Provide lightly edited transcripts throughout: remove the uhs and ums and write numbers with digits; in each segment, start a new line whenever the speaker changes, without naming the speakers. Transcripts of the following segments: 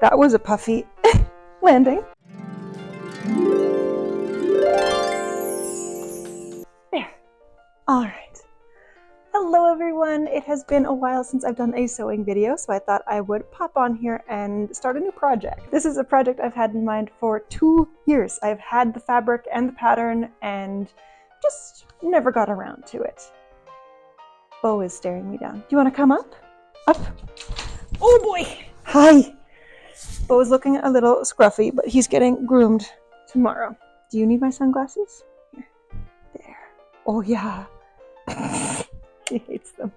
that was a puffy landing. There. All right. Hello everyone. It has been a while since I've done a sewing video, so I thought I would pop on here and start a new project. This is a project I've had in mind for 2 years. I've had the fabric and the pattern and just never got around to it. Beau is staring me down. Do you want to come up? Up? Oh boy! Hi! Beau is looking a little scruffy, but he's getting groomed tomorrow. Do you need my sunglasses? Here. There. Oh yeah. He hates them.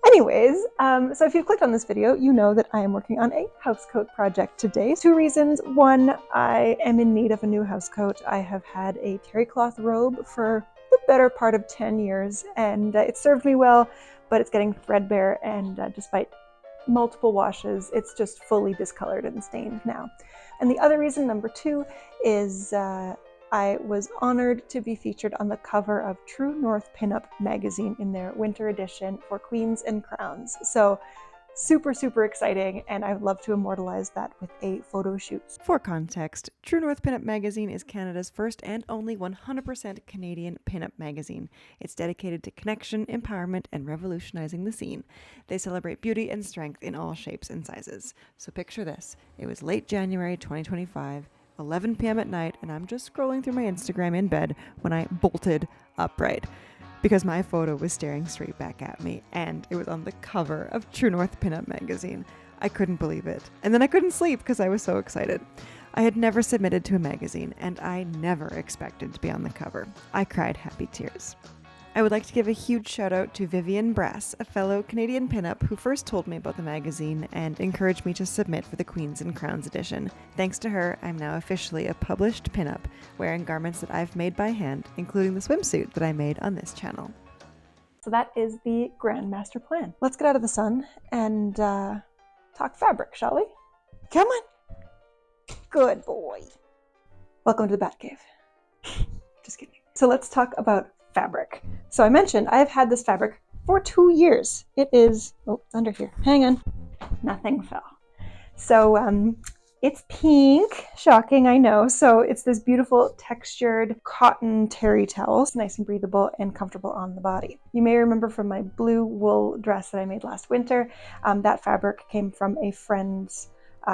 Anyways, so if you've clicked on this video, you know that I am working on a housecoat project today. 2 reasons. One, I am in need of a new housecoat. I have had a terry cloth robe for the better part of 10 years, and it served me well, but it's getting threadbare, and despite multiple washes, it's just fully discolored and stained now. And the other reason, number 2, is I was honored to be featured on the cover of True North Pinup Magazine in their winter edition for Queens and Crowns. So super, super exciting, and I'd love to immortalize that with a photo shoot. For context, True North Pinup Magazine is Canada's first and only 100% Canadian pinup magazine. It's dedicated to connection, empowerment, and revolutionizing the scene. They celebrate beauty and strength in all shapes and sizes. So picture this. It was late January 2025, 11 p.m. at night, and I'm just scrolling through my Instagram in bed when I bolted upright because my photo was staring straight back at me, and it was on the cover of True North Pinup Magazine. I couldn't believe it. And then I couldn't sleep because I was so excited. I had never submitted to a magazine, and I never expected to be on the cover. I cried happy tears. I would like to give a huge shout out to Vivian Brass, a fellow Canadian pinup who first told me about the magazine and encouraged me to submit for the Queens and Crowns edition. Thanks to her, I'm now officially a published pinup, wearing garments that I've made by hand, including the swimsuit that I made on this channel. So that is the grand master plan. Let's get out of the sun and talk fabric, shall we? Come on. Good boy. Welcome to the Batcave. Just kidding. So let's talk about fabric. So I mentioned I have had this fabric for 2 years. It is, oh, it's under here. Hang on. Nothing fell. So it's pink. Shocking, I know. So it's this beautiful textured cotton terry towel. It's nice and breathable and comfortable on the body. You may remember from my blue wool dress that I made last winter, that fabric came from a friend's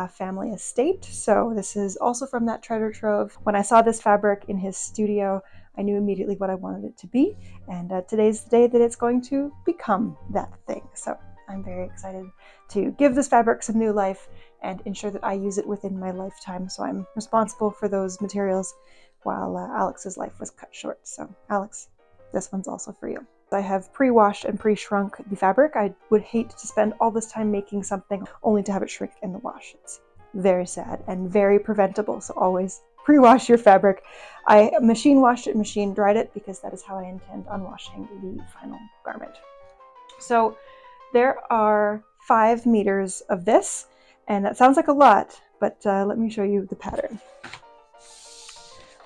family estate. So this is also from that treasure trove. When I saw this fabric in his studio, I knew immediately what I wanted it to be, and today's the day that it's going to become that thing. So I'm very excited to give this fabric some new life and ensure that I use it within my lifetime. So I'm responsible for those materials while Alex's life was cut short. So Alex, this one's also for you. I have pre-washed and pre-shrunk the fabric. I would hate to spend all this time making something only to have it shrink in the wash. It's very sad and very preventable, so always pre-wash your fabric. I machine washed it, machine dried it, because that is how I intend on washing the final garment. So there are 5 meters of this, and that sounds like a lot, but let me show you the pattern.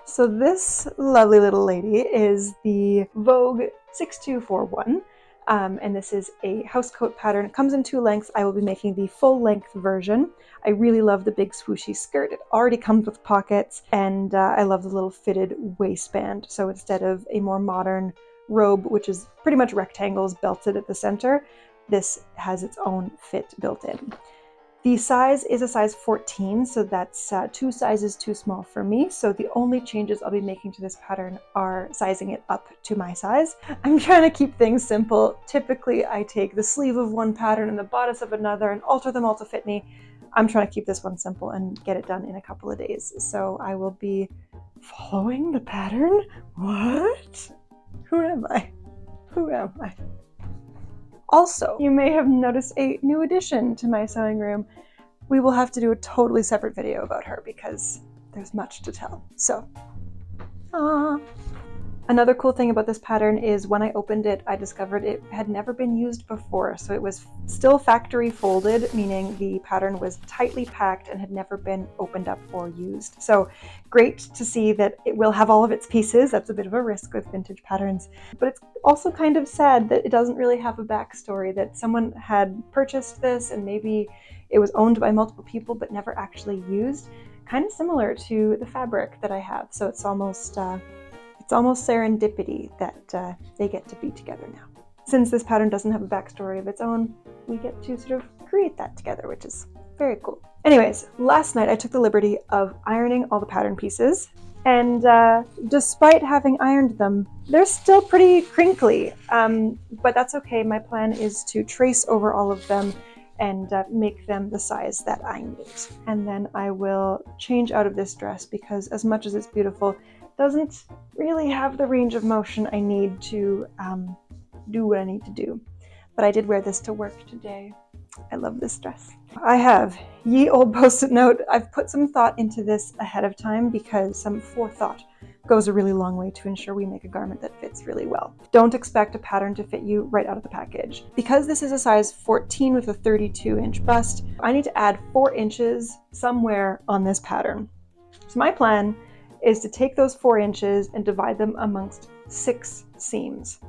So this lovely little lady is the Vogue 6241. And this is a housecoat pattern. It comes in 2 lengths. I will be making the full length version. I really love the big swooshy skirt. It already comes with pockets, and I love the little fitted waistband. So instead of a more modern robe, which is pretty much rectangles belted at the center, this has its own fit built in. The size is a size 14, so that's 2 sizes too small for me. So the only changes I'll be making to this pattern are sizing it up to my size. I'm trying to keep things simple. Typically, I take the sleeve of one pattern and the bodice of another and alter them all to fit me. I'm trying to keep this one simple and get it done in a couple of days. So I will be following the pattern. What? Who am I? Who am I? Also, you may have noticed a new addition to my sewing room. We will have to do a totally separate video about her because there's much to tell. So, Another cool thing about this pattern is when I opened it, I discovered it had never been used before. So it was still factory folded, meaning the pattern was tightly packed and had never been opened up or used. So great to see that it will have all of its pieces. That's a bit of a risk with vintage patterns. But it's also kind of sad that it doesn't really have a backstory, that someone had purchased this and maybe it was owned by multiple people but never actually used. Kind of similar to the fabric that I have. So it's almost serendipity that they get to be together now. Since this pattern doesn't have a backstory of its own, we get to sort of create that together, which is very cool. Anyways, last night I took the liberty of ironing all the pattern pieces, and despite having ironed them, they're still pretty crinkly, but that's okay. My plan is to trace over all of them and make them the size that I need. And then I will change out of this dress because as much as it's beautiful, doesn't really have the range of motion I need to do what I need to do. But I did wear this to work today. I love this dress. I have ye old post-it note. I've put some thought into this ahead of time because some forethought goes a really long way to ensure we make a garment that fits really well. Don't expect a pattern to fit you right out of the package. Because this is a size 14 with a 32-inch bust, I need to add 4 inches somewhere on this pattern. So my plan is to take those 4 inches and divide them amongst 3 seams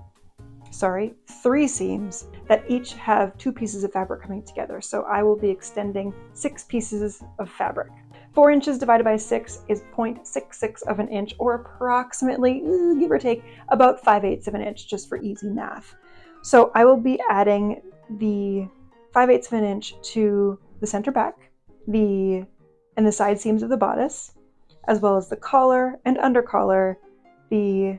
that each have 2 pieces of fabric coming together. So I will be extending 6 pieces of fabric. 4 inches divided by 6 is 0.66 of an inch, or approximately, give or take, about 5/8 of an inch, just for easy math. So I will be adding the 5/8 of an inch to the center back, and the side seams of the bodice, as well as the collar and undercollar, the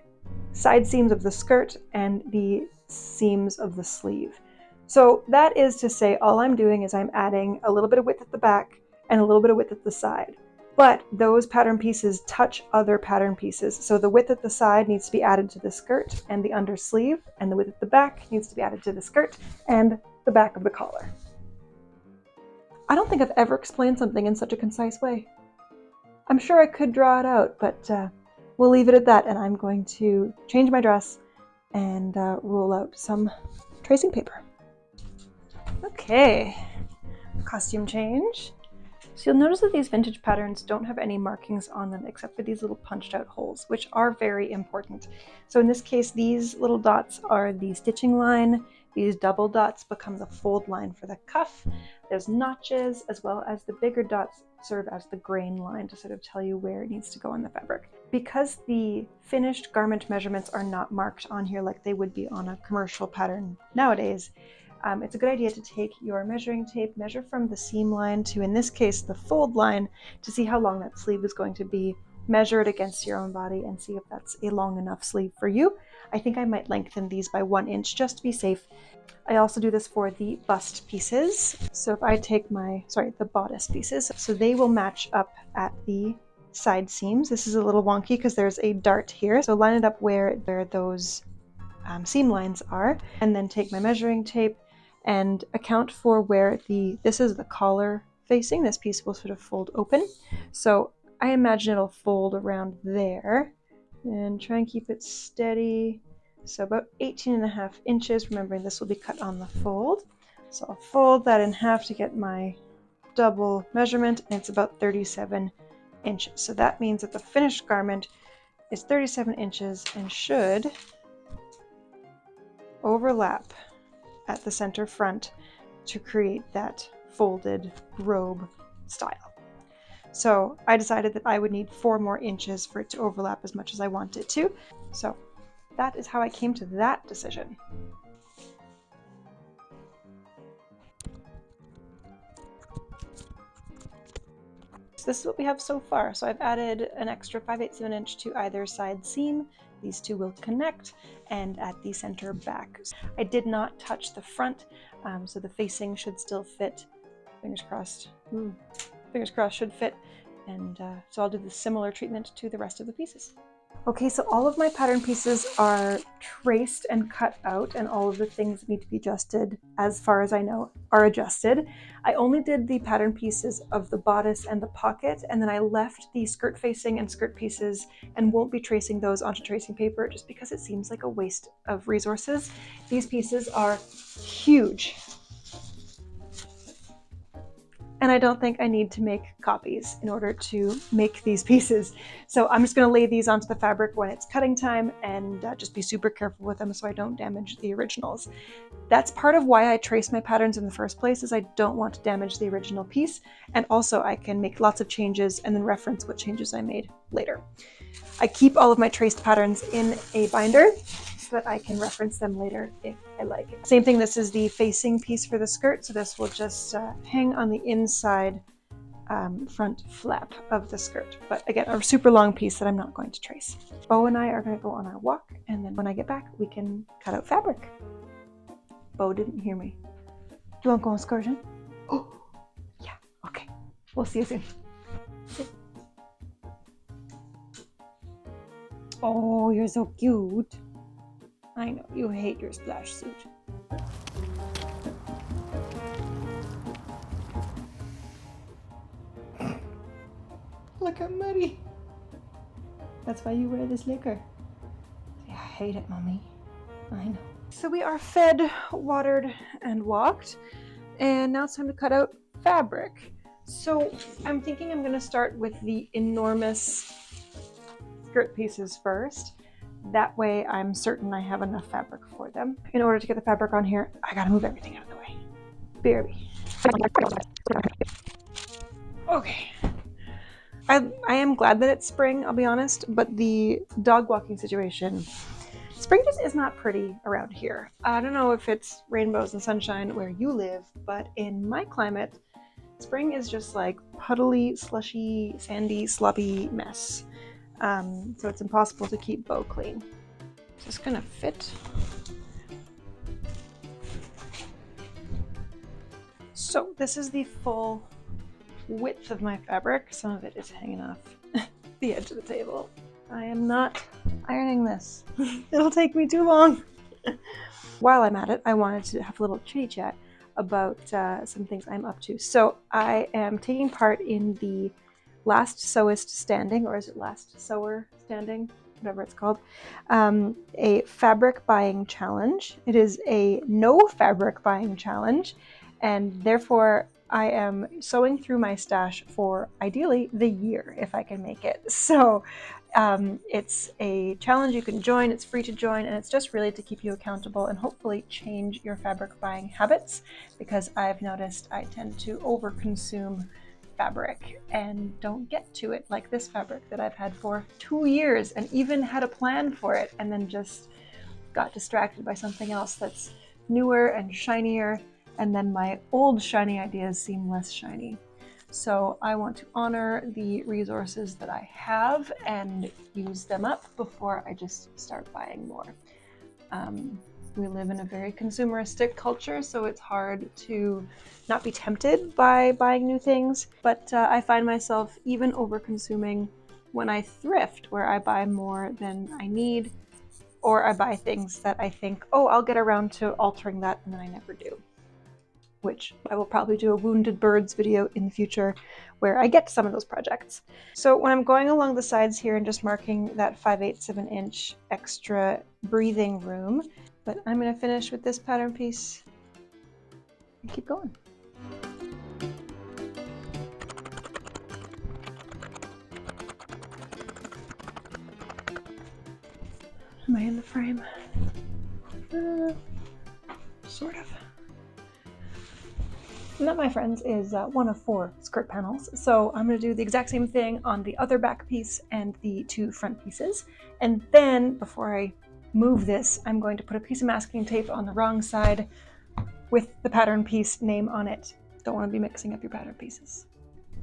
side seams of the skirt, and the seams of the sleeve. So that is to say, all I'm doing is I'm adding a little bit of width at the back and a little bit of width at the side. But those pattern pieces touch other pattern pieces. So the width at the side needs to be added to the skirt and the under sleeve, and the width at the back needs to be added to the skirt and the back of the collar. I don't think I've ever explained something in such a concise way. I'm sure I could draw it out, but we'll leave it at that, and I'm going to change my dress and roll out some tracing paper. Okay, costume change. So you'll notice that these vintage patterns don't have any markings on them except for these little punched out holes, which are very important. So in this case, these little dots are the stitching line. These double dots become the fold line for the cuff. There's notches, as well as the bigger dots serve as the grain line to sort of tell you where it needs to go on the fabric. Because the finished garment measurements are not marked on here like they would be on a commercial pattern nowadays, it's a good idea to take your measuring tape, measure from the seam line to, in this case, the fold line, to see how long that sleeve is going to be. Measure it against your own body and see if that's a long enough sleeve for you. I think I might lengthen these by 1 inch just to be safe. I also do this for the bust pieces. So if I take the bodice pieces, so they will match up at the side seams. This is a little wonky because there's a dart here. So line it up where those seam lines are, and then take my measuring tape and account for where this is the collar facing. This piece will sort of fold open. So I imagine it'll fold around there, and try and keep it steady. So about 18.5 inches, remembering this will be cut on the fold. So I'll fold that in half to get my double measurement, and it's about 37 inches. So that means that the finished garment is 37 inches and should overlap at the center front to create that folded robe style. So I decided that I would need 4 more inches for it to overlap as much as I want it to. So that is how I came to that decision. So this is what we have so far. So I've added an extra 5/8 of an inch to either side seam. These two will connect, and at the center back. I did not touch the front, so the facing should still fit. Fingers crossed. Fingers crossed should fit. And so I'll do the similar treatment to the rest of the pieces. Okay, so all of my pattern pieces are traced and cut out, and all of the things that need to be adjusted, as far as I know, are adjusted. I only did the pattern pieces of the bodice and the pocket, and then I left the skirt facing and skirt pieces and won't be tracing those onto tracing paper just because it seems like a waste of resources. These pieces are huge, and I don't think I need to make copies in order to make these pieces. So I'm just going to lay these onto the fabric when it's cutting time and just be super careful with them so I don't damage the originals. That's part of why I trace my patterns in the first place, is I don't want to damage the original piece, and also I can make lots of changes and then reference what changes I made later. I keep all of my traced patterns in a binder so that I can reference them later if I like it. Same thing, this is the facing piece for the skirt, so this will just hang on the inside front flap of the skirt. But again, a super long piece that I'm not going to trace. Beau and I are going to go on our walk, and then when I get back, we can cut out fabric. Beau didn't hear me. Do you want to go on excursion? Oh, yeah, okay. We'll see you soon. Oh, you're so cute. I know, you hate your splash suit. Look how muddy. That's why you wear this liquor. I hate it, Mommy. I know. So we are fed, watered, and walked, and now it's time to cut out fabric. So I'm thinking I'm going to start with the enormous skirt pieces first. That way I'm certain I have enough fabric for them. In order to get the fabric on here, I gotta move everything out of the way. BRB. Okay. I am glad that it's spring, I'll be honest, but the dog walking situation, spring just is not pretty around here. I don't know if it's rainbows and sunshine where you live, but in my climate, spring is just like puddly, slushy, sandy, sloppy mess. So it's impossible to keep Beau clean. Is this gonna fit? So this is the full width of my fabric. Some of it is hanging off the edge of the table. I am not ironing this. It'll take me too long. While I'm at it, I wanted to have a little chitty chat about some things I'm up to. So I am taking part in the Last Sewist Standing, or is it Last Sewer Standing? Whatever it's called. A fabric buying challenge. It is a no fabric buying challenge, and therefore I am sewing through my stash for ideally the year if I can make it. So it's a challenge you can join, it's free to join, and it's just really to keep you accountable and hopefully change your fabric buying habits, because I've noticed I tend to overconsume fabric and don't get to it, like this fabric that I've had for 2 years and even had a plan for it and then just got distracted by something else that's newer and shinier, and then my old shiny ideas seem less shiny. So I want to honor the resources that I have and use them up before I just start buying more. We live in a very consumeristic culture, so it's hard to not be tempted by buying new things, but I find myself even over-consuming when I thrift, where I buy more than I need, or I buy things that I think, oh, I'll get around to altering that, and then I never do. Which I will probably do a Wounded Birds video in the future where I get to some of those projects. So when I'm going along the sides here and just marking that 5/8 of an inch extra breathing room, but I'm going to finish with this pattern piece and keep going. Am I in the frame? Sort of. And that, my friends, is one of 4 skirt panels. So I'm going to do the exact same thing on the other back piece and the 2 front pieces. And then before I move this, I'm going to put a piece of masking tape on the wrong side with the pattern piece name on it. Don't want to be mixing up your pattern pieces.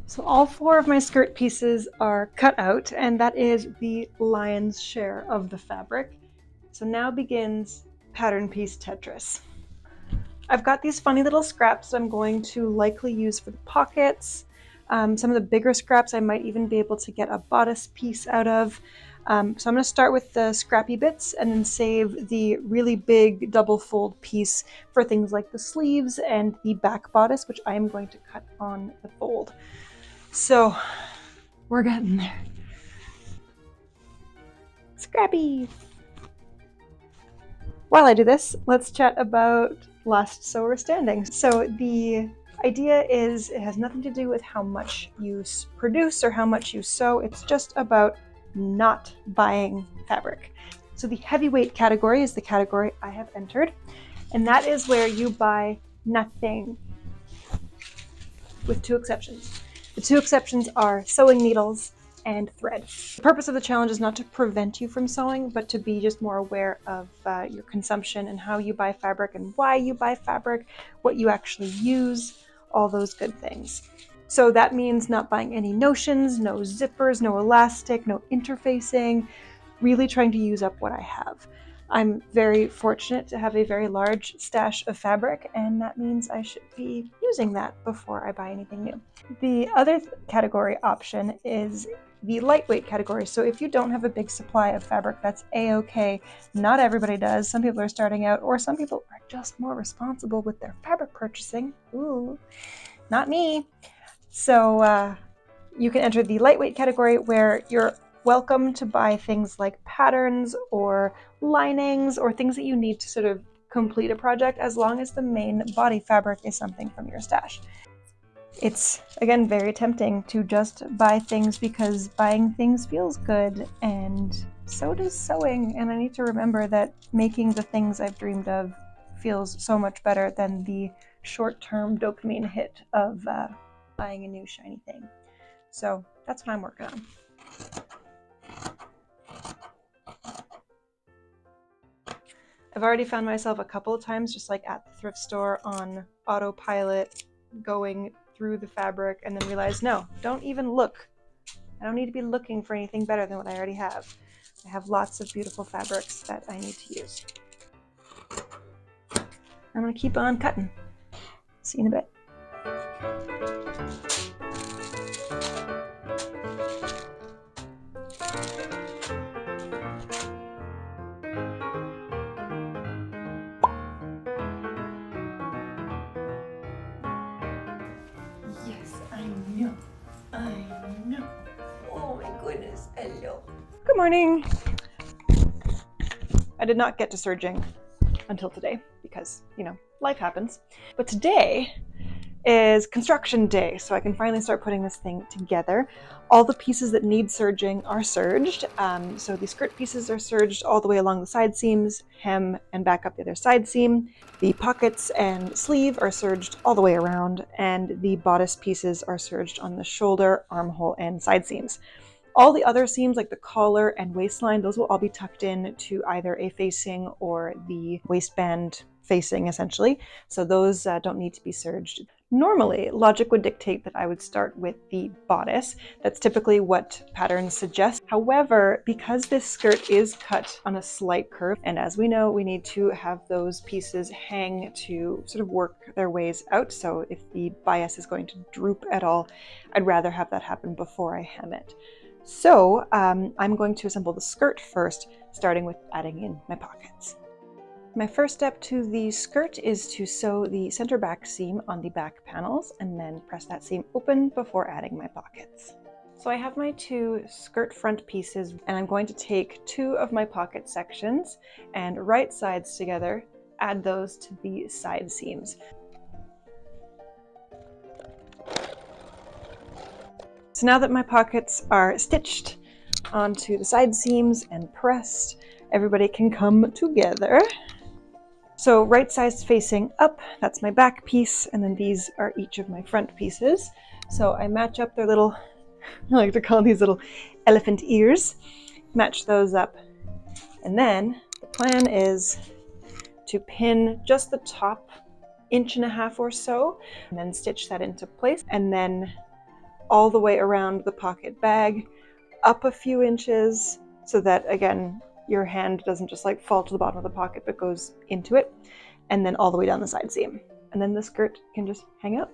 So all 4 of my skirt pieces are cut out, and that is the lion's share of the fabric. So now begins pattern piece Tetris. I've got these funny little scraps I'm going to likely use for the pockets. Some of the bigger scraps I might even be able to get a bodice piece out of. So I'm going to start with the scrappy bits and then save the really big double fold piece for things like the sleeves and the back bodice, which I am going to cut on the fold. So we're getting there. Scrappy! While I do this, let's chat about Last Sewist Standing. So the idea is it has nothing to do with how much you produce or how much you sew. It's just about not buying fabric. So the heavyweight category is the category I have entered, and that is where you buy nothing, with two exceptions. The two exceptions are sewing needles and thread. The purpose of the challenge is not to prevent you from sewing, but to be just more aware of your consumption and how you buy fabric and why you buy fabric, what you actually use, all those good things. So that means not buying any notions, no zippers, no elastic, no interfacing, really trying to use up what I have. I'm very fortunate to have a very large stash of fabric, and that means I should be using that before I buy anything new. The other category option is the lightweight category. So if you don't have a big supply of fabric, that's a-okay. Not everybody does. Some people are starting out, or some people are just more responsible with their fabric purchasing. Ooh, not me. So you can enter the lightweight category, where you're welcome to buy things like patterns or linings or things that you need to sort of complete a project, as long as the main body fabric is something from your stash. It's, again, very tempting to just buy things because buying things feels good, and so does sewing. And I need to remember that making the things I've dreamed of feels so much better than the short-term dopamine hit of buying a new shiny thing. So that's what I'm working on. I've already found myself a couple of times just like at the thrift store on autopilot, going through the fabric, and then realize, no, don't even look. I don't need to be looking for anything better than what I already have. I have lots of beautiful fabrics that I need to use. I'm gonna keep on cutting. See you in a bit. Yes, I know. Oh my goodness, hello. Good morning. I did not get to serging until today because, you know, life happens. But today is construction day, so I can finally start putting this thing together. All the pieces that need serging are serged. So the skirt pieces are serged all the way along the side seams, hem, and back up the other side seam. The pockets and sleeve are serged all the way around, and the bodice pieces are serged on the shoulder, armhole, and side seams. All the other seams, like the collar and waistline, those will all be tucked in to either a facing or the waistband facing, essentially. So those don't need to be serged. Normally, logic would dictate that I would start with the bodice. That's typically what patterns suggest. However, because this skirt is cut on a slight curve, and as we know, we need to have those pieces hang to sort of work their ways out. So if the bias is going to droop at all, I'd rather have that happen before I hem it. So I'm going to assemble the skirt first, starting with adding in my pockets. My first step to the skirt is to sew the center back seam on the back panels and then press that seam open before adding my pockets. So I have my two skirt front pieces, and I'm going to take two of my pocket sections and right sides together, add those to the side seams. So now that my pockets are stitched onto the side seams and pressed, everybody can come together. So right sides facing up, that's my back piece, and then these are each of my front pieces. So I match up their little, I like to call these little elephant ears, match those up. And then the plan is to pin just the top 1.5 inches or so, and then stitch that into place, and then all the way around the pocket bag, up a few inches, so that, again, your hand doesn't just like fall to the bottom of the pocket, but goes into it, and then all the way down the side seam. And then the skirt can just hang up.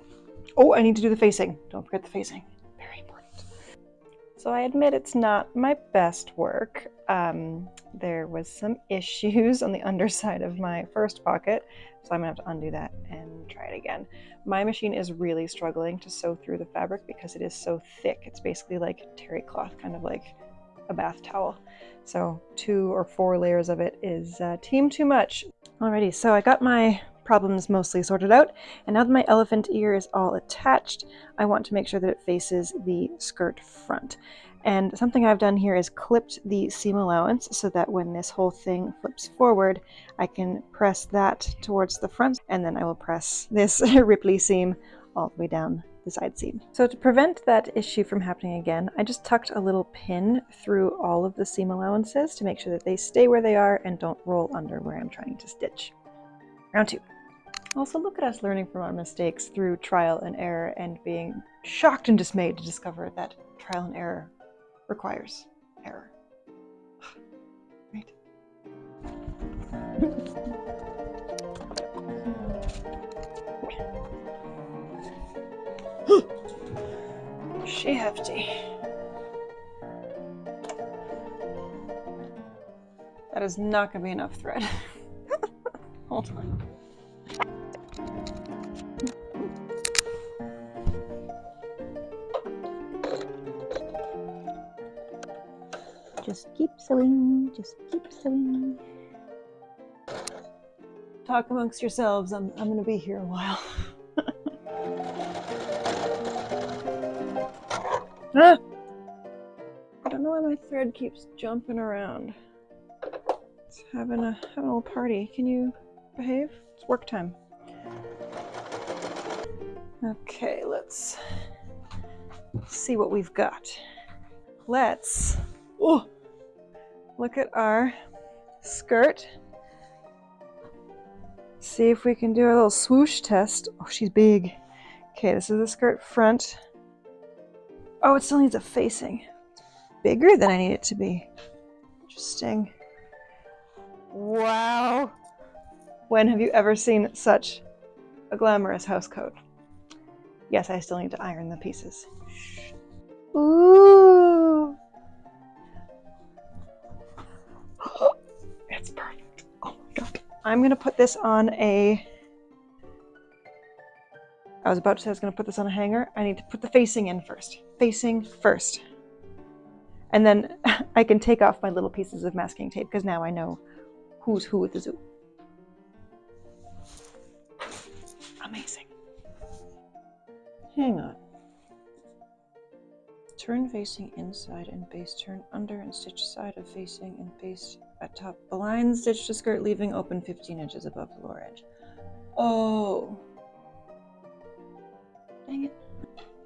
Oh, I need to do the facing. Don't forget the facing. Very important. So I admit it's not my best work. There was some issues on the underside of my first pocket, so I'm gonna have to undo that and try it again. My machine is really struggling to sew through the fabric because it is so thick. It's basically like terry cloth, kind of like a bath towel. So 2 or 4 layers of it is team too much. Alrighty, so I got my problems mostly sorted out, and now that my elephant ear is all attached, I want to make sure that it faces the skirt front. And something I've done here is clipped the seam allowance so that when this whole thing flips forward, I can press that towards the front, and then I will press this Ripley seam all the way down the side seam. So to prevent that issue from happening again, I just tucked a little pin through all of the seam allowances to make sure that they stay where they are and don't roll under where I'm trying to stitch. Round 2. Also, look at us learning from our mistakes through trial and error and being shocked and dismayed to discover that trial and error requires error. Right? She hefty. That is not going to be enough thread. Hold on. Just keep sewing, just keep sewing. Talk amongst yourselves, I'm gonna be here a while. Ah! I don't know why my thread keeps jumping around. It's having a little party. Can you behave? It's work time. Okay, let's see what we've got. Let's look at our skirt. See if we can do a little swoosh test. Oh, she's big. Okay, this is the skirt front. Oh, it still needs a facing. It's bigger than I need it to be. Interesting. Wow. When have you ever seen such a glamorous housecoat? Yes, I still need to iron the pieces. Ooh. It's perfect. Oh my god. I'm gonna put this on a... I was about to say I was gonna put this on a hanger. I need to put the facing in first. Facing first. And then I can take off my little pieces of masking tape because now I know who's who with the zoo. Amazing. Hang on. Turn facing inside and base, turn under and stitch side of facing and base at top. Align stitch to skirt, leaving open 15 inches above the lower edge. Oh. Dang it.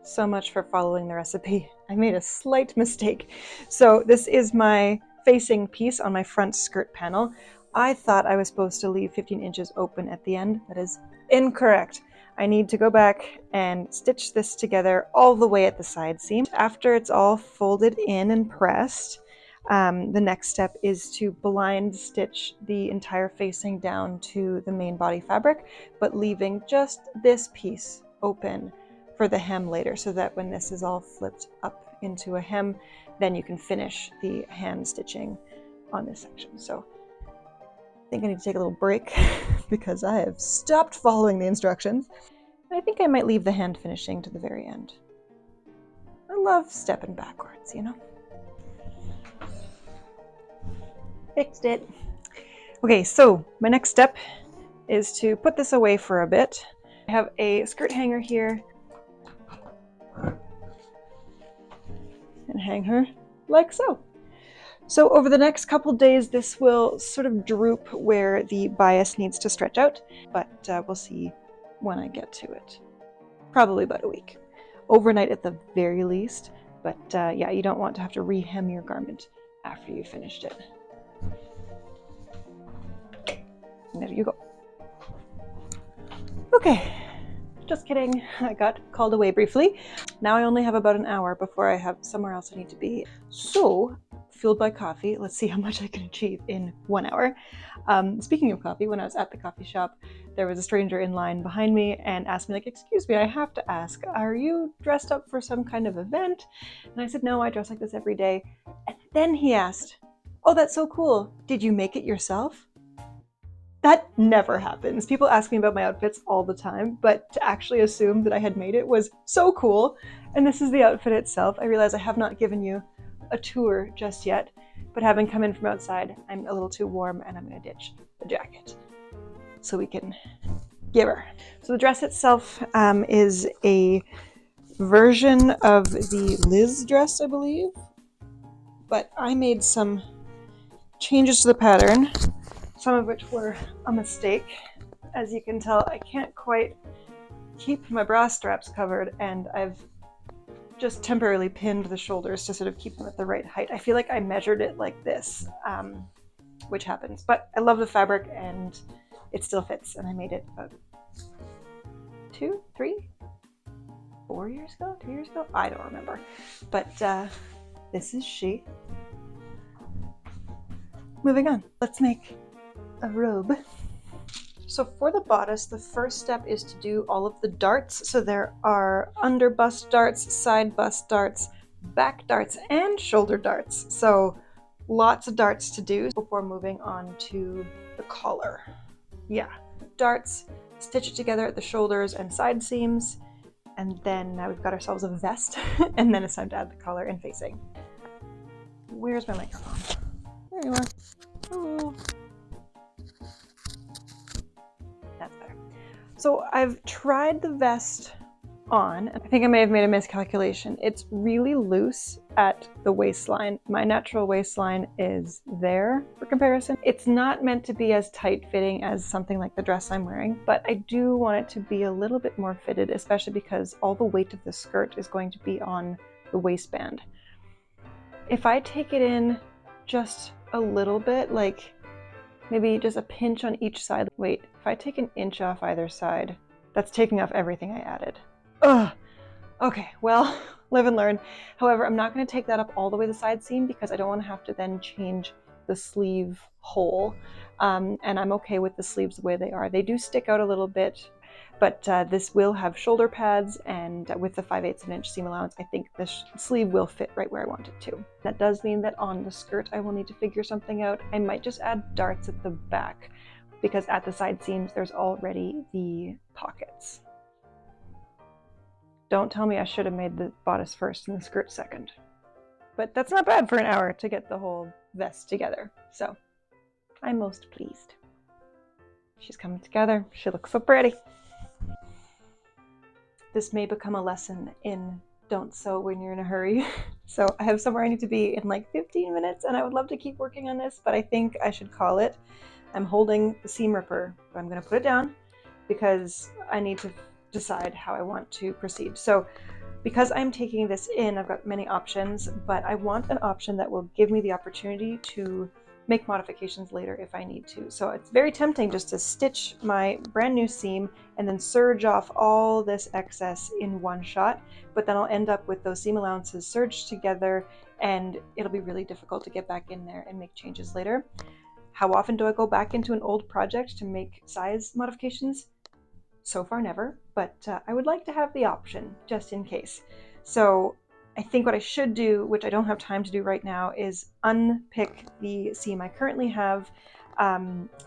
So much for following the recipe. I made a slight mistake. So this is my facing piece on my front skirt panel. I thought I was supposed to leave 15 inches open at the end. That is incorrect. I need to go back and stitch this together all the way at the side seam. After it's all folded in and pressed, the next step is to blind stitch the entire facing down to the main body fabric, but leaving just this piece open for the hem later, so that when this is all flipped up into a hem, then you can finish the hand stitching on this section. So I think I need to take a little break because I have stopped following the instructions. I think I might leave the hand finishing to the very end. I love stepping backwards, you know? Fixed it. Okay, so my next step is to put this away for a bit. I have a skirt hanger here and hang her like so. So over the next couple days, this will sort of droop where the bias needs to stretch out, but we'll see when I get to it. Probably about a week. Overnight at the very least, but yeah, you don't want to have to re-hem your garment after you've finished it. And there you go. Okay, just kidding. I got called away briefly. Now I only have about an hour before I have somewhere else I need to be. So, fueled by coffee, let's see how much I can achieve in 1 hour. Speaking of coffee, when I was at the coffee shop, there was a stranger in line behind me and asked me, like, excuse me, I have to ask, are you dressed up for some kind of event? And I said, no, I dress like this every day. And then he asked, oh, that's so cool. Did you make it yourself? That never happens. People ask me about my outfits all the time, but to actually assume that I had made it was so cool. And this is the outfit itself. I realize I have not given you a tour just yet, but having come in from outside, I'm a little too warm and I'm gonna ditch the jacket so we can give her. So the dress itself is a version of the Liz dress, I believe, but I made some changes to the pattern, some of which were a mistake. As you can tell, I can't quite keep my bra straps covered, and I've just temporarily pinned the shoulders to sort of keep them at the right height. I feel like I measured it like this, which happens, but I love the fabric and it still fits, and I made it about 2, 3, 4 years ago, 2 years ago? I don't remember, but this is she. Moving on, let's make a robe. So for the bodice, the first step is to do all of the darts. So there are under bust darts, side bust darts, back darts, and shoulder darts. So lots of darts to do before moving on to the collar. Yeah, darts, stitch it together at the shoulders and side seams, and then now we've got ourselves a vest, and then it's time to add the collar and facing. Where's my microphone? There you are. Oh. That's better. So I've tried the vest on. I think I may have made a miscalculation. It's really loose at the waistline. My natural waistline is there for comparison. It's not meant to be as tight fitting as something like the dress I'm wearing, but I do want it to be a little bit more fitted, especially because all the weight of the skirt is going to be on the waistband. If I take it in just a little bit, like maybe just a pinch on each side. Wait, if I take an inch off either side, that's taking off everything I added. Ugh. Okay, well, live and learn. However, I'm not going to take that up all the way to the side seam because I don't want to have to then change the sleeve hole. And I'm okay with the sleeves the way they are. They do stick out a little bit, but this will have shoulder pads, and with the 5/8 of an inch seam allowance, I think the sleeve will fit right where I want it to. That does mean that on the skirt, I will need to figure something out. I might just add darts at the back because at the side seams, there's already the pockets. Don't tell me I should have made the bodice first and the skirt second. But that's not bad for an hour to get the whole vest together. So I'm most pleased. She's coming together. She looks so pretty. This may become a lesson in don't sew when you're in a hurry. So I have somewhere I need to be in like 15 minutes, and I would love to keep working on this, but I think I should call it. I'm holding the seam ripper, but I'm going to put it down because I need to decide how I want to proceed. So because I'm taking this in, I've got many options, but I want an option that will give me the opportunity to make modifications later if I need to. So it's very tempting just to stitch my brand new seam and then serge off all this excess in one shot, but then I'll end up with those seam allowances serged together, and it'll be really difficult to get back in there and make changes later. How often do I go back into an old project to make size modifications? So far never, but I would like to have the option just in case. So I think what I should do, which I don't have time to do right now, is unpick the seam I currently have,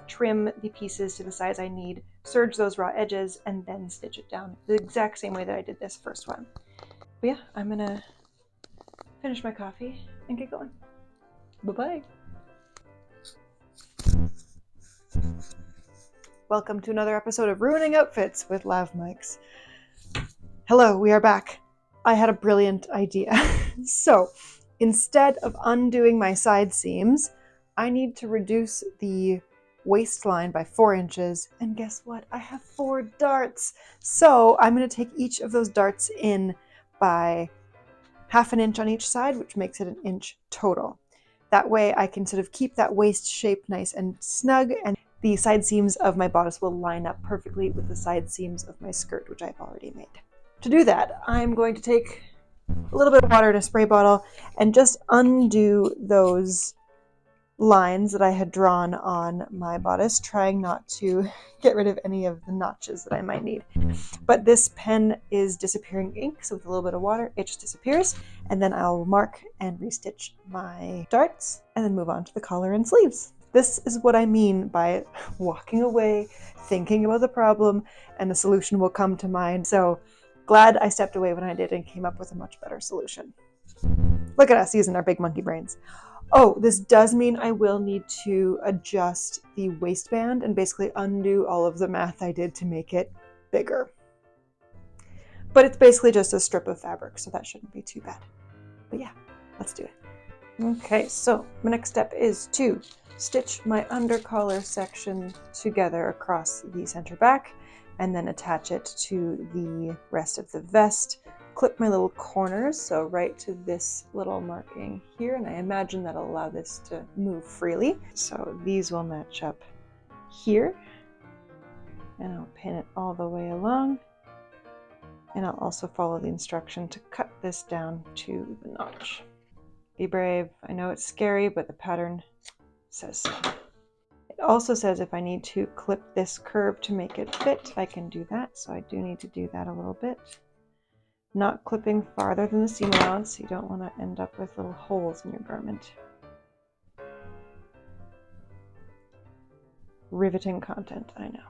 trim the pieces to the size I need, serge those raw edges, and then stitch it down the exact same way that I did this first one. But yeah, I'm gonna finish my coffee and get going. Bye-bye. Welcome to another episode of Ruining Outfits with Lav Mics. Hello, we are back. I had a brilliant idea. So instead of undoing my side seams, I need to reduce the waistline by 4 inches. And guess what? I have 4 darts. So I'm going to take each of those darts in by 1/2 inch on each side, which makes it 1 inch total. That way I can sort of keep that waist shape nice and snug, and the side seams of my bodice will line up perfectly with the side seams of my skirt, which I've already made. To do that, I'm going to take a little bit of water in a spray bottle and just undo those lines that I had drawn on my bodice, trying not to get rid of any of the notches that I might need. But this pen is disappearing ink, so with a little bit of water, it just disappears. And then I'll mark and restitch my darts and then move on to the collar and sleeves. This is what I mean by walking away, thinking about the problem, and a solution will come to mind. So glad I stepped away when I did and came up with a much better solution. Look at us using our big monkey brains. Oh, this does mean I will need to adjust the waistband and basically undo all of the math I did to make it bigger. But it's basically just a strip of fabric, so that shouldn't be too bad. But yeah, let's do it. Okay, so my next step is to stitch my under collar section together across the center back and then attach it to the rest of the vest. Clip my little corners, so right to this little marking here, and I imagine that'll allow this to move freely. So these will match up here, and I'll pin it all the way along, and I'll also follow the instruction to cut this down to the notch. Be brave. I know it's scary, but the pattern says so. It also says if I need to clip this curve to make it fit, I can do that, so I do need to do that a little bit. Not clipping farther than the seam allowance, so you don't want to end up with little holes in your garment. Riveting content, I know.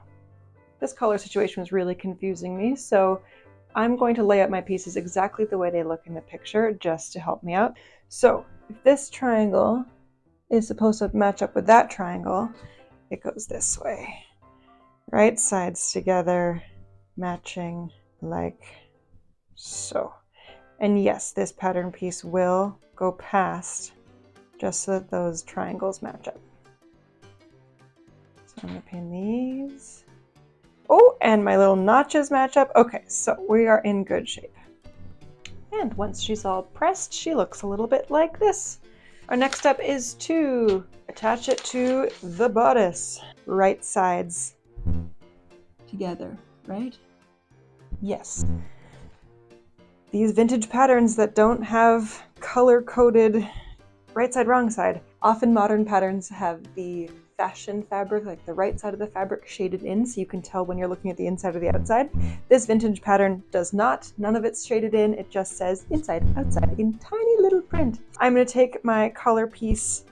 This color situation was really confusing me, so I'm going to lay out my pieces exactly the way they look in the picture just to help me out. So if this triangle is supposed to match up with that triangle, it goes this way. Right sides together, matching like so. And yes, this pattern piece will go past just so that those triangles match up. So I'm going to pin these. Oh, and my little notches match up. Okay, so we are in good shape. And once she's all pressed, she looks a little bit like this. Our next step is to attach it to the bodice. Right sides together, right? Yes. These vintage patterns that don't have color-coded right side, wrong side. Often modern patterns have the fashion fabric, like the right side of the fabric shaded in, so you can tell when you're looking at the inside or the outside. This vintage pattern does not. None of it's shaded in. It just says inside, outside in tiny little print. I'm going to take my collar piece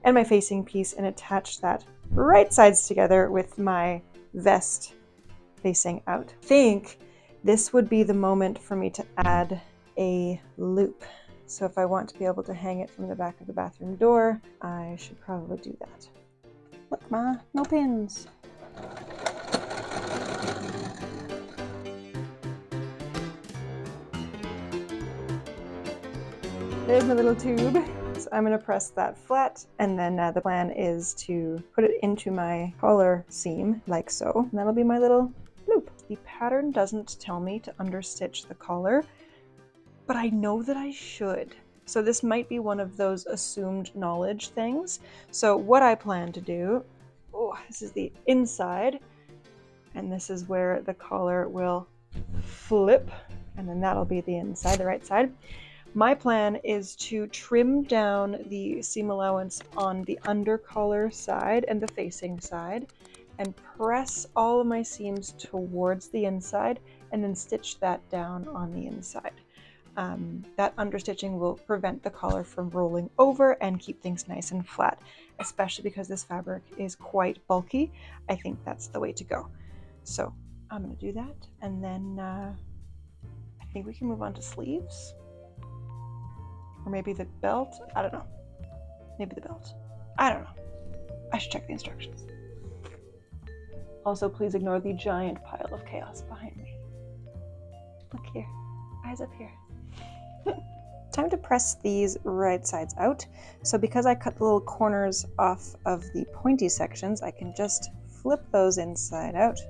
and my facing piece and attach that right sides together with my vest facing out. I think this would be the moment for me to add a loop. So if I want to be able to hang it from the back of the bathroom door, I should probably do that. Look, Ma, no pins. There's my little tube. So I'm going to press that flat, and then the plan is to put it into my collar seam like so, and that'll be my little loop. The pattern doesn't tell me to understitch the collar, but I know that I should. So this might be one of those assumed knowledge things. So what I plan to do, this is the inside, and this is where the collar will flip, and then that'll be the inside, the right side. My plan is to trim down the seam allowance on the under collar side and the facing side, and press all of my seams towards the inside, and then stitch that down on the inside. That understitching will prevent the collar from rolling over and keep things nice and flat, especially because this fabric is quite bulky. I think that's the way to go. So I'm going to do that, and then I think we can move on to sleeves. Or maybe the belt? I don't know. Maybe the belt. I don't know. I should check the instructions. Also, please ignore the giant pile of chaos behind me. Look here. Eyes up here. Time to press these right sides out. So because I cut the little corners off of the pointy sections, I can just flip those inside out.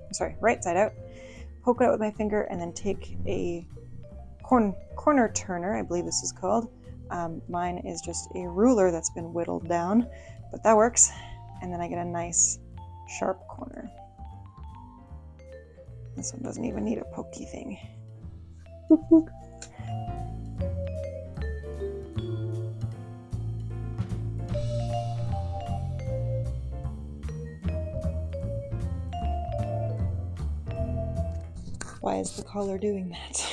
Right side out. Poke it out with my finger and then take a corner turner, I believe this is called. Mine is just a ruler that's been whittled down, but that works. And then I get a nice sharp corner. This one doesn't even need a pokey thing. Boop, boop. Why is the collar doing that?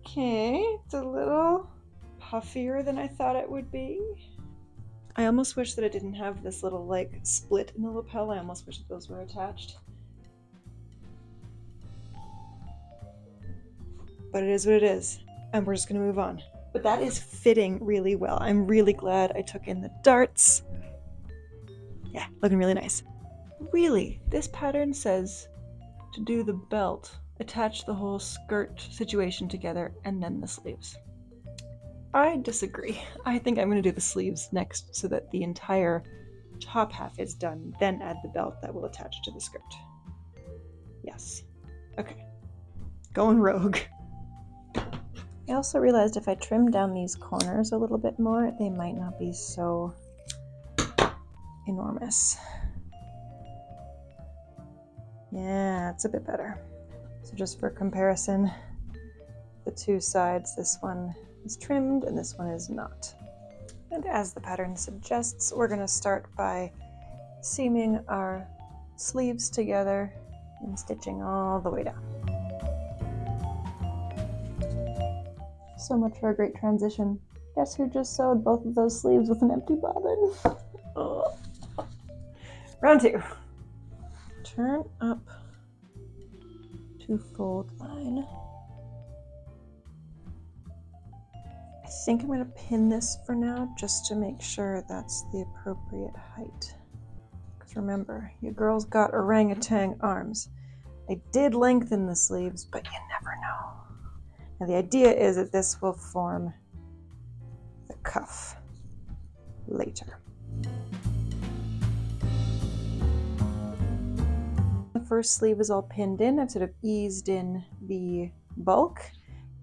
Okay, it's a little puffier than I thought it would be. I almost wish that it didn't have this little like split in the lapel. I almost wish that those were attached. But it is what it is, and we're just gonna move on. But that is fitting really well. I'm really glad I took in the darts. Yeah, looking really nice. Really, this pattern says to do the belt, attach the whole skirt situation together, and then the sleeves. I disagree. I think I'm going to do the sleeves next so that the entire top half is done, then add the belt that will attach to the skirt. Yes. Okay. Going rogue. I also realized if I trim down these corners a little bit more, they might not be so enormous. Yeah, it's a bit better. So just for comparison, the two sides, this one is trimmed and this one is not. And as the pattern suggests, we're going to start by seaming our sleeves together and stitching all the way down. So much for a great transition. Guess who just sewed both of those sleeves with an empty bobbin? Oh. Round 2. Turn up to fold line. I think I'm going to pin this for now just to make sure that's the appropriate height. Because remember, your girl's got orangutan arms. I did lengthen the sleeves, but you never know. Now the idea is that this will form the cuff later. The first sleeve is all pinned in. I've sort of eased in the bulk,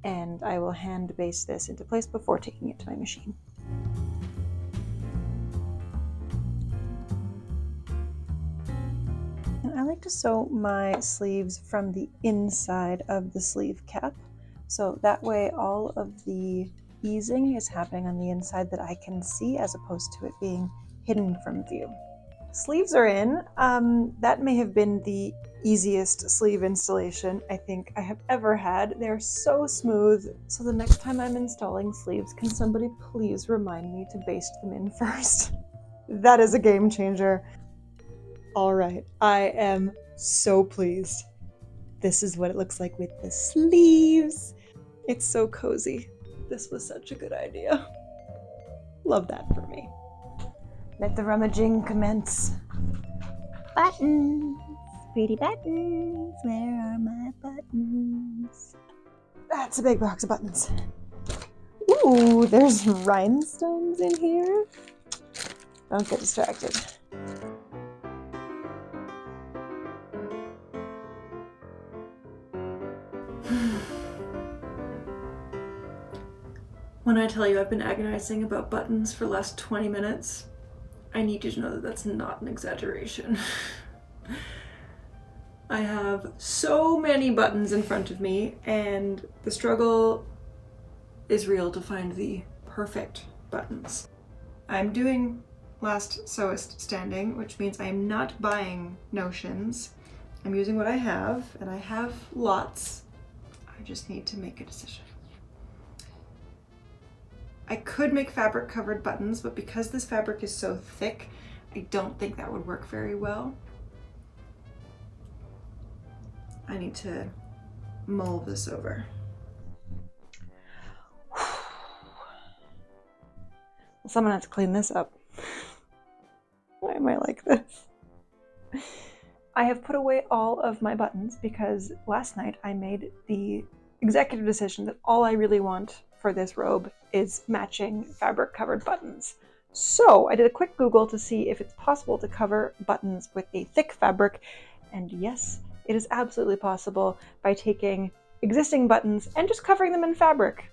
and I will hand baste this into place before taking it to my machine. And I like to sew my sleeves from the inside of the sleeve cap. So that way all of the easing is happening on the inside that I can see as opposed to it being hidden from view. Sleeves are in. That may have been the easiest sleeve installation I think I have ever had. They're so smooth. So the next time I'm installing sleeves, can somebody please remind me to baste them in first? That is a game changer. All right, I am so pleased. This is what it looks like with the sleeves. It's so cozy. This was such a good idea. Love that for me. Let the rummaging commence. Buttons, pretty buttons, where are my buttons? That's a big box of buttons. Ooh, there's rhinestones in here. Don't get distracted. When I tell you I've been agonizing about buttons for the last 20 minutes, I need you to know that that's not an exaggeration. I have so many buttons in front of me, and the struggle is real to find the perfect buttons. I'm doing Last Sewist Standing, which means I'm not buying notions. I'm using what I have, and I have lots. I just need to make a decision. I could make fabric covered buttons, but because this fabric is so thick, I don't think that would work very well. I need to mull this over. Well, someone has to clean this up. Why am I like this? I have put away all of my buttons because last night I made the executive decision that all I really want for this robe is matching fabric covered buttons. So I did a quick Google to see if it's possible to cover buttons with a thick fabric, and yes, it is absolutely possible by taking existing buttons and just covering them in fabric.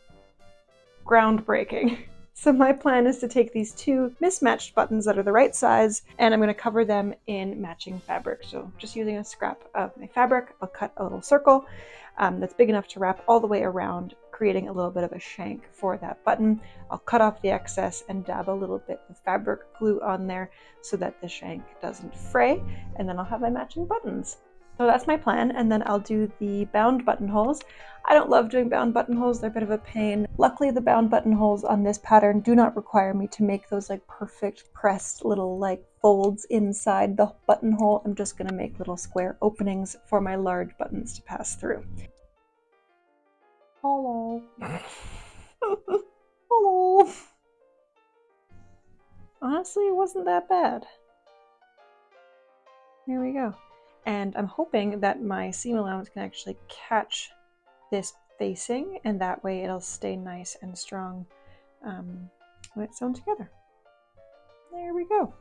Groundbreaking. So my plan is to take these two mismatched buttons that are the right size, and I'm going to cover them in matching fabric. So just using a scrap of my fabric, I'll cut a little circle that's big enough to wrap all the way around, creating a little bit of a shank for that button. I'll cut off the excess and dab a little bit of fabric glue on there so that the shank doesn't fray, and then I'll have my matching buttons. So that's my plan, and then I'll do the bound buttonholes. I don't love doing bound buttonholes, they're a bit of a pain. Luckily, the bound buttonholes on this pattern do not require me to make those like perfect pressed little like folds inside the buttonhole. I'm just gonna make little square openings for my large buttons to pass through. Hello. Hello. Honestly, it wasn't that bad. There we go. And I'm hoping that my seam allowance can actually catch this facing, and that way it'll stay nice and strong when it's sewn together. There we go.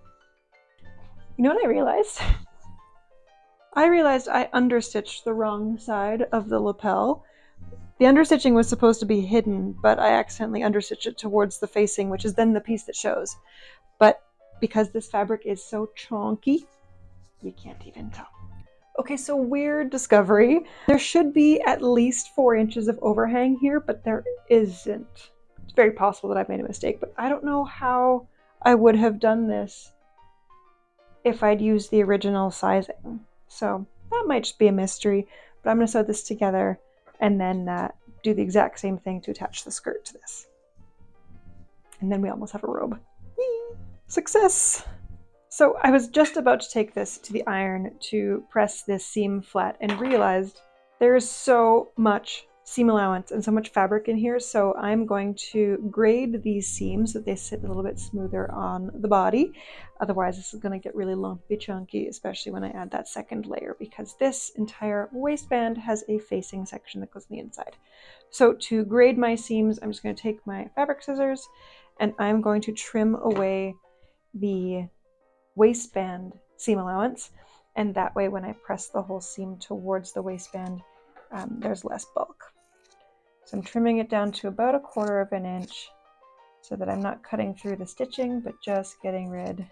You know what I realized? I realized I understitched the wrong side of the lapel. The understitching was supposed to be hidden, but I accidentally understitched it towards the facing, which is then the piece that shows. But because this fabric is so chunky, you can't even tell. Okay, so weird discovery. There should be at least 4 inches of overhang here, but there isn't. It's very possible that I've made a mistake, but I don't know how I would have done this if I'd used the original sizing. So that might just be a mystery, but I'm gonna sew this together and then do the exact same thing to attach the skirt to this. And then we almost have a robe. Whee! Success! So I was just about to take this to the iron to press this seam flat and realized there is so much seam allowance and so much fabric in here, so I'm going to grade these seams so that they sit a little bit smoother on the body. Otherwise this is going to get really lumpy chunky, especially when I add that second layer, because this entire waistband has a facing section that goes on the inside. So to grade my seams, I'm just going to take my fabric scissors and I'm going to trim away the waistband seam allowance, and that way when I press the whole seam towards the waistband, there's less bulk. So I'm trimming it down to about 1/4 inch so that I'm not cutting through the stitching, but just getting rid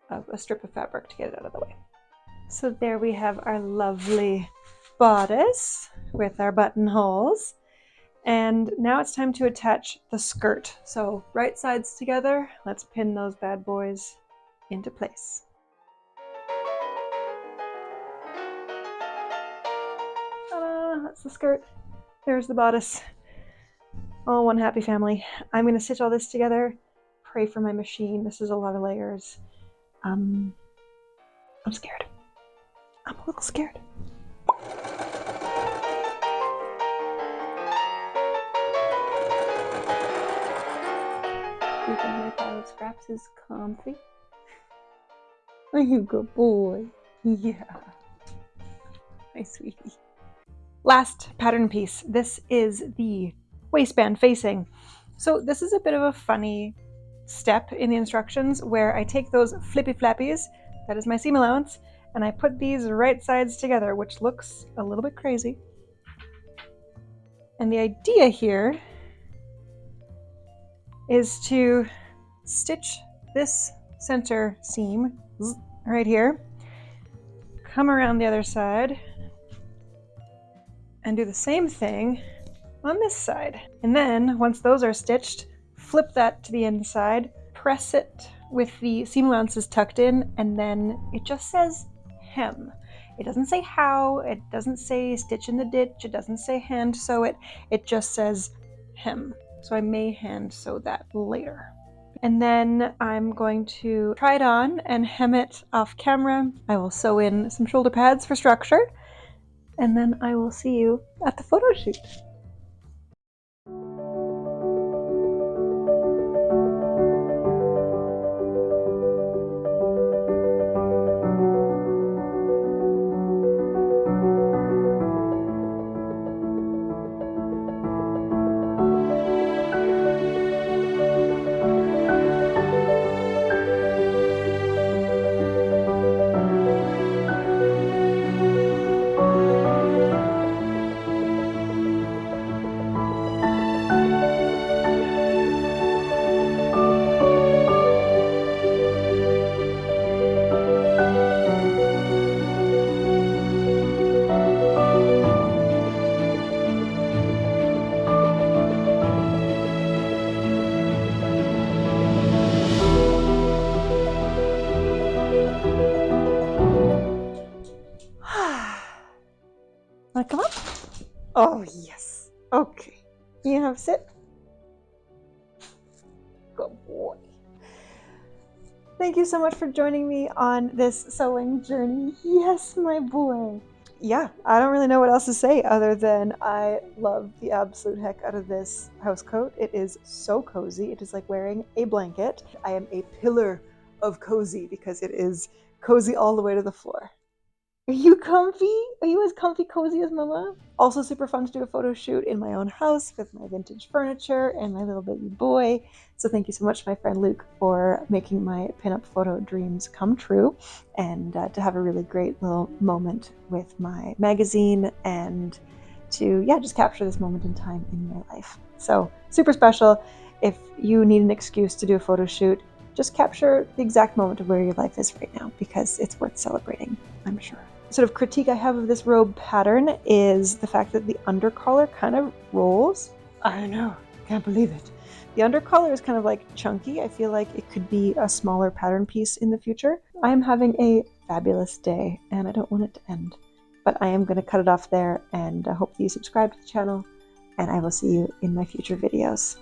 of a strip of fabric to get it out of the way. So there we have our lovely bodice with our buttonholes. And now it's time to attach the skirt. So right sides together, let's pin those bad boys into place. Ta-da! That's the skirt. There's the bodice. All one happy family. I'm going to stitch all this together. Pray for my machine. This is a lot of layers. I'm scared. I'm a little scared. You can hear how Scraps is comfy. Are you good boy? Yeah. My sweetie. Last pattern piece. This is the waistband facing. So this is a bit of a funny step in the instructions where I take those flippy flappies, that is my seam allowance, and I put these right sides together, which looks a little bit crazy. And the idea here is to stitch this center seam right here, come around the other side, and do the same thing on this side. And then once those are stitched, flip that to the inside, press it with the seam allowances tucked in, and then it just says hem. It doesn't say how, it doesn't say stitch in the ditch, it doesn't say hand sew it, it just says hem. So I may hand sew that later. And then I'm going to try it on and hem it off camera. I will sew in some shoulder pads for structure, and then I will see you at the photo shoot. Wanna come up? Oh, yes. Okay. You have a sit? Good boy. Thank you so much for joining me on this sewing journey. Yes, my boy. Yeah, I don't really know what else to say other than I love the absolute heck out of this house coat. It is so cozy. It is like wearing a blanket. I am a pillar of cozy because it is cozy all the way to the floor. Are you comfy? Are you as comfy cozy as mama? Also super fun to do a photo shoot in my own house with my vintage furniture and my little baby boy. So thank you so much, my friend Luke, for making my pinup photo dreams come true, and to have a really great little moment with my magazine, and to, yeah, just capture this moment in time in my life. So super special. If you need an excuse to do a photo shoot, just capture the exact moment of where your life is right now, because it's worth celebrating, I'm sure. Sort of critique I have of this robe pattern is the fact that the undercollar kind of rolls. I know, can't believe it. The undercollar is kind of like chunky. I feel like it could be a smaller pattern piece in the future. I am having a fabulous day and I don't want it to end, but I am going to cut it off there, and I hope that you subscribe to the channel, and I will see you in my future videos.